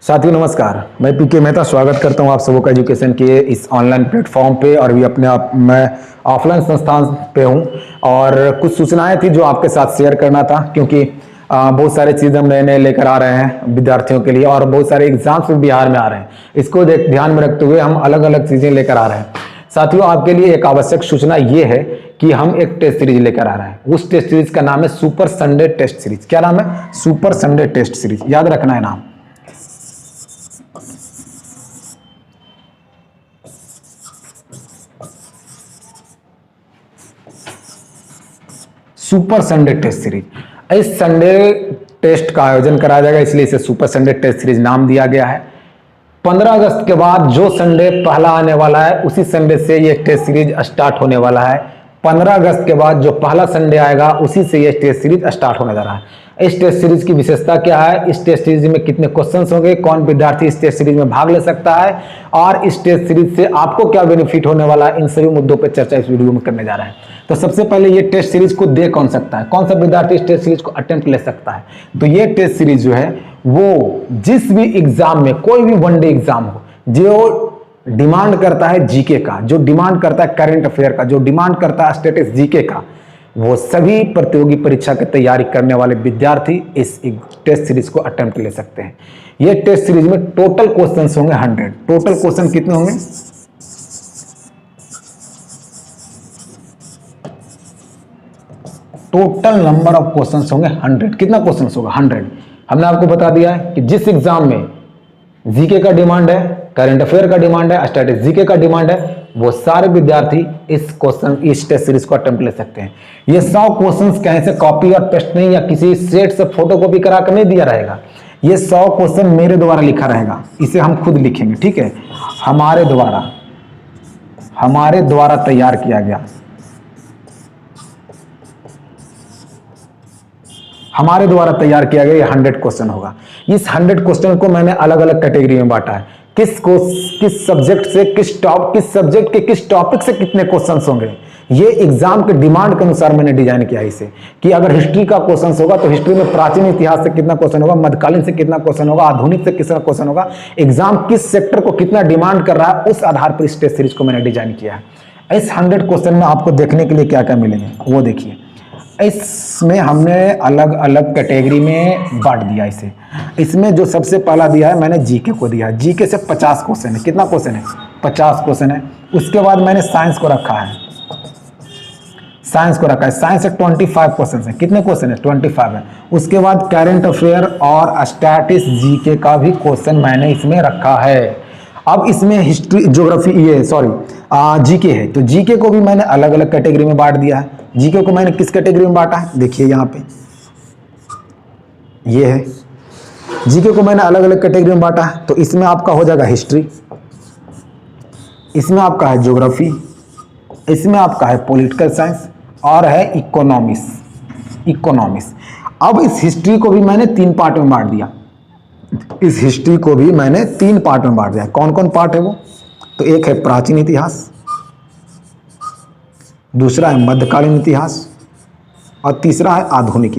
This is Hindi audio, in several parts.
साथियों नमस्कार, मैं पीके मेहता स्वागत करता हूं आप सबों का एजुकेशन के इस ऑनलाइन प्लेटफॉर्म पे। और भी अपने आप मैं ऑफलाइन संस्थान पे हूं और कुछ सूचनाएं थी जो आपके साथ शेयर करना था, क्योंकि बहुत सारे चीज़ हम नए नए लेकर आ रहे हैं विद्यार्थियों के लिए और बहुत सारे एग्जाम्स भी बिहार में आ रहे हैं। इसको ध्यान में रखते हुए हम अलग अलग चीज़ें लेकर आ रहे हैं। साथियों, आपके लिए एक आवश्यक सूचना ये है कि हम एक टेस्ट सीरीज लेकर आ रहे हैं। उस टेस्ट सीरीज का नाम है सुपर संडे टेस्ट सीरीज। क्या नाम है? Super Sunday test series. याद रखना है नाम। Super Sunday test series. इस संडे टेस्ट का आयोजन कराया जाएगा, इसलिए इसे सुपर संडे टेस्ट सीरीज नाम दिया गया है। 15 अगस्त के बाद जो संडे पहला आने वाला है उसी संडे से ये टेस्ट सीरीज स्टार्ट होने वाला है। 15 अगस्त के बाद जो पहला संडे आएगा उसी से ये टेस्ट सीरीज स्टार्ट होने जा रहा है। इस टेस्ट सीरीज की विशेषता क्या है, इस टेस्ट सीरीज में कितने क्वेश्चंस होंगे, कौन विद्यार्थी इस टेस्ट सीरीज में भाग ले सकता है और इस टेस्ट सीरीज से आपको क्या बेनिफिट होने वाला है, इन सभी मुद्दों पर चर्चा इस वीडियो में करने जा रहे हैं। तो सबसे पहले ये टेस्ट सीरीज को दे कौन सकता है, कौन सा विद्यार्थी इस टेस्ट सीरीज को अटेम्प्ट ले सकता है। तो ये टेस्ट सीरीज जो है वो जिस भी एग्जाम में, कोई भी वनडे एग्जाम हो, जो डिमांड करता है जीके का, जो डिमांड करता है करंट अफेयर का, जो डिमांड करता है स्टेटस जीके का, वो सभी प्रतियोगी परीक्षा की तैयारी करने वाले विद्यार्थी इस टेस्ट सीरीज को अटेम्प्ट ले सकते हैं। ये टेस्ट सीरीज में टोटल क्वेश्चंस होंगे 100। टोटल क्वेश्चन कितने होंगे? टोटल नंबर ऑफ क्वेश्चंस होंगे 100। कितना क्वेश्चंस होगा? 100। हमने आपको बता दिया है कि जिस एग्जाम में जीके का डिमांड है, करंट अफेयर का डिमांड है, स्टैटिस्टिक्स जीके का डिमांड है, वो सारे विद्यार्थी इस टेस्ट सीरीज को अटेम्प्ट ले सकते हैं। ये 100 क्वेश्चंस कहीं से कॉपी और पेस्ट नहीं या किसी सेट से फोटोकॉपी करा कर नहीं दिया रहेगा। ये 100 क्वेश्चन मेरे द्वारा लिखा रहेगा, इसे हम खुद लिखेंगे, ठीक है? हमारे द्वारा तैयार किया गया, हमारे द्वारा तैयार किया गया ये 100 क्वेश्चन होगा। इस 100 क्वेश्चन को मैंने अलग अलग कैटेगरी में बांटा है। किस सब्जेक्ट से किस सब्जेक्ट के किस टॉपिक से कितने क्वेश्चंस होंगे, ये एग्जाम के डिमांड के अनुसार मैंने डिजाइन किया है इसे। कि अगर हिस्ट्री का क्वेश्चन होगा तो हिस्ट्री में प्राचीन इतिहास से कितना क्वेश्चन होगा, मध्यकालीन से कितना क्वेश्चन होगा, आधुनिक से कितना क्वेश्चन होगा, एग्जाम किस सेक्टर को कितना डिमांड कर रहा है, उस आधार पर इस टेस्ट सीरीज को मैंने डिजाइन किया है। इस 100 क्वेश्चन में आपको देखने के लिए क्या क्या मिलेंगे वो देखिए। इसमें हमने अलग अलग कैटेगरी में बांट दिया इसे। इसमें जो सबसे पहला दिया है मैंने जीके को दिया है। जीके से 50 क्वेश्चन है। कितना क्वेश्चन है? 50 क्वेश्चन है। उसके बाद मैंने साइंस को रखा है, साइंस से 25 क्वेश्चन है। कितने क्वेश्चन है? 25 है। उसके बाद करंट अफेयर और स्टैटिस्टिक्स जीके का भी क्वेश्चन मैंने इसमें रखा है। अब इसमें हिस्ट्री, ज्योग्राफी, जीके है, तो जीके को भी मैंने अलग अलग कैटेगरी में बांट दिया है। जीके को मैंने किस कैटेगरी में बांटा है? देखिए यहाँ पे ये है। जीके को मैंने अलग अलग कैटेगरी में बांटा है। तो इसमें आपका हो जाएगा हिस्ट्री, इसमें आपका है ज्योग्राफी, इसमें आपका है पॉलिटिकल साइंस और है इकोनॉमिक्स। अब इस हिस्ट्री को भी मैंने 3 पार्ट में बांट दिया। इस हिस्ट्री को भी मैंने 3 पार्ट में बांट दिया। कौन कौन पार्ट है वो? तो एक है प्राचीन इतिहास, दूसरा है मध्यकालीन इतिहास और तीसरा है आधुनिक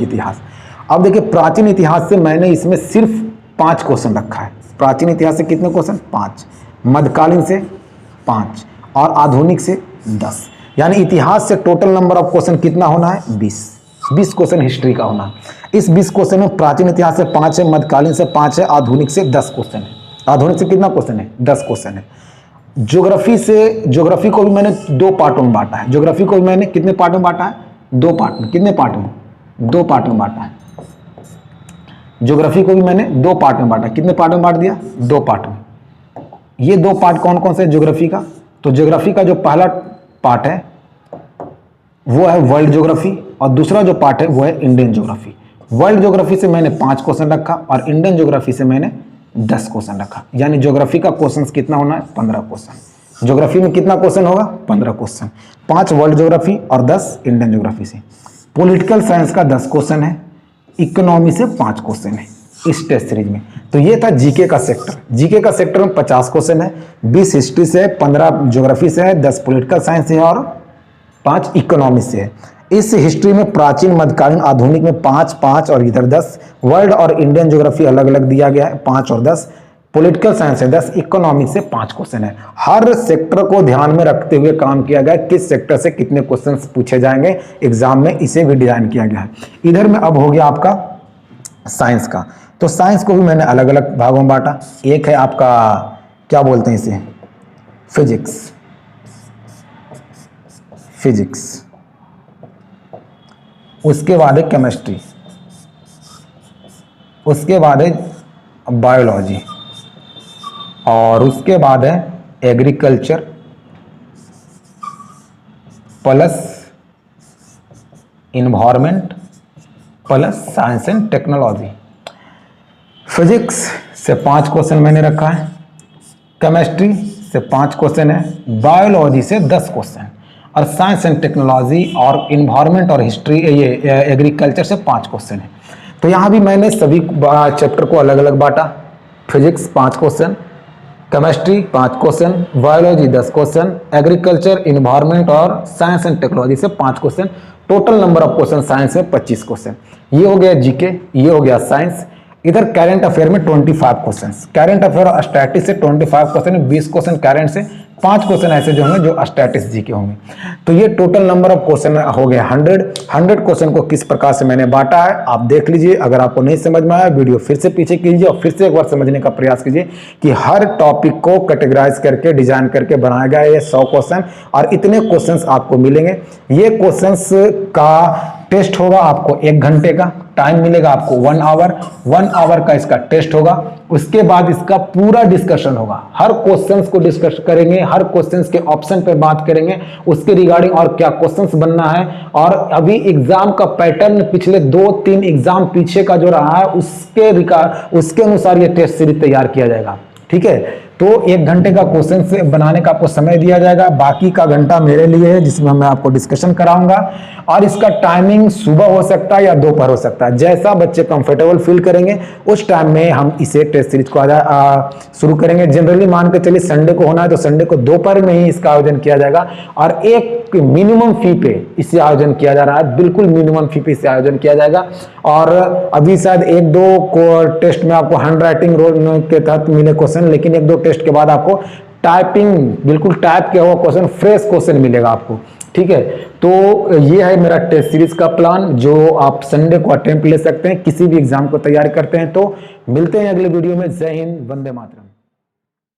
इतिहास। अब देखिए, प्राचीन इतिहास से मैंने इसमें सिर्फ 5 क्वेश्चन रखा है। प्राचीन इतिहास से कितने क्वेश्चन? 5। मध्यकालीन से 5 और आधुनिक से 10। यानी इतिहास से टोटल नंबर ऑफ क्वेश्चन कितना होना है? 20 क्वेश्चन हिस्ट्री का होना है। इस 20 क्वेश्चन में प्राचीन इतिहास से 5 है, मध्यकालीन से 5 है, आधुनिक से 10 क्वेश्चन है। आधुनिक से कितना क्वेश्चन है? 10 क्वेश्चन है। ज्योग्राफी को भी मैंने 2 पार्टों में बांटा है। ज्योग्राफी को भी मैंने कितने पार्ट में बांटा है? 2 पार्ट में। कितने पार्ट में? 2 पार्ट में बांटा है। ज्योग्राफी को भी मैंने 2 पार्ट में बांटा। कितने पार्ट में बांट दिया? 2 पार्ट में। ये 2 पार्ट कौन कौन से ज्योग्राफी का? तो ज्योग्राफी का जो पहला पार्ट है वो है वर्ल्ड ज्योग्राफी और दूसरा जो पार्ट है वो है इंडियन ज्योग्राफी। वर्ल्ड ज्योग्राफी से मैंने 5 क्वेश्चन रखा और इंडियन ज्योग्राफी से मैंने 10 क्वेश्चन रखा। यानी ज्योग्राफी का क्वेश्चन कितना होना है? 15 क्वेश्चन। ज्योग्राफी में कितना क्वेश्चन होगा? 15 क्वेश्चन। 5 वर्ल्ड ज्योग्राफी और 10 इंडियन ज्योग्राफी से। पॉलिटिकल साइंस का 10 क्वेश्चन है, इकोनॉमी से 5 क्वेश्चन है इस टेस्ट सीरीज में। तो ये था जीके का सेक्टर। जीके का सेक्टर में 50 क्वेश्चन है, 20 हिस्ट्री से, 15 ज्योग्राफी से है, 10 पॉलिटिकल साइंस से और 5 इकोनॉमिक्स से है। इस हिस्ट्री में प्राचीन, मध्यकालीन, आधुनिक में 5 5 और इधर 10, वर्ल्ड और इंडियन ज्योग्राफी अलग अलग दिया गया है 5 और 10, पॉलिटिकल साइंस है 10, इकोनॉमिक्स से 5 क्वेश्चन है। हर सेक्टर को ध्यान में रखते हुए काम किया गया है, किस सेक्टर से कितने क्वेश्चन पूछे जाएंगे एग्जाम में, इसे भी डिजाइन किया गया है। इधर में अब हो गया आपका साइंस का, तो साइंस को भी मैंने अलग अलग भागों में बांटा। एक है आपका क्या बोलते हैं इसे, फिजिक्स, उसके बाद है केमिस्ट्री, उसके बाद है बायोलॉजी, और उसके बाद है agriculture plus environment plus science and technology. Physics से 5 क्वेश्चन मैंने रखा है, केमिस्ट्री से 5 क्वेश्चन है, बायोलॉजी से 10 क्वेश्चन, और साइंस एंड टेक्नोलॉजी और इन्वायरमेंट और हिस्ट्री ये एग्रीकल्चर से 5 क्वेश्चन है। तो यहाँ भी मैंने सभी चैप्टर को अलग अलग बांटा। Physics 5 question, chemistry 5 question, biology 10 question, agriculture, environment और साइंस एंड टेक्नोलॉजी से 5 question. Total number of question science में 25 क्वेश्चन। ये हो गया जीके, ये हो गया साइंस। इधर करंट अफेयर में 25 क्वेश्चन, करंट अफेयर और स्टैटिस से 25 क्वेश्चन, 20 क्वेश्चन करंट से, 5 क्वेश्चन ऐसे जो होंगे जो स्टैटिस जी के होंगे। तो ये टोटल नंबर ऑफ क्वेश्चन हो गए 100 क्वेश्चन को किस प्रकार से मैंने बांटा है आप देख लीजिए। अगर आपको नहीं समझ में आया वीडियो फिर से पीछे कीजिए और फिर से एक बार समझने का प्रयास कीजिए कि हर टॉपिक को कैटेगराइज करके डिजाइन करके बनाया गया है ये 100 क्वेश्चन, और इतने क्वेश्चंस आपको मिलेंगे। ये क्वेश्चंस का टेस्ट होगा आपको 1 घंटे का, टाइम मिलेगा आपको 1 आवर का इसका टेस्ट होगा। उसके बाद इसका पूरा डिस्कशन होगा, हर क्वेश्चंस को डिस्कस करेंगे, हर क्वेश्चंस के ऑप्शन पे बात करेंगे, उसके रिगार्डिंग और क्या क्वेश्चंस बनना है, और अभी एग्जाम का पैटर्न पिछले 2-3 एग्जाम पीछे का जो रहा है उसके अनुसार ये टेस्ट सीरीज तैयार किया जाएगा। ठीक है, तो 1 घंटे का क्वेश्चन से बनाने का आपको समय दिया जाएगा, बाकी का घंटा मेरे लिए है जिसमें मैं आपको डिस्कशन कराऊंगा। और इसका टाइमिंग सुबह हो सकता है या दोपहर हो सकता है, जैसा बच्चे कंफर्टेबल फील करेंगे उस टाइम में हम इसे टेस्ट सीरीज को शुरू करेंगे। जनरली मान के चलिए संडे को होना है तो संडे को दोपहर में ही इसका आयोजन किया जाएगा, और एक मिनिमम फी पे इसे आयोजन किया जा रहा है, बिल्कुल मिनिमम फी पे इसे आयोजन किया जाएगा। और अभी शायद 1-2 टेस्ट में आपको हैंड राइटिंग रोल के तहत मिले क्वेश्चन, लेकिन 1-2 टेस्ट के बाद आपको टाइपिंग बिल्कुल टाइप किया हुआ क्वेश्चन, फ्रेश क्वेश्चन मिलेगा आपको। ठीक है, तो ये है मेरा टेस्ट सीरीज का प्लान जो आप संडे को अटेम्प्ट ले सकते हैं किसी भी एग्जाम को तैयारी करते हैं। तो मिलते हैं अगले वीडियो में। जय हिंद, वंदे मातरम।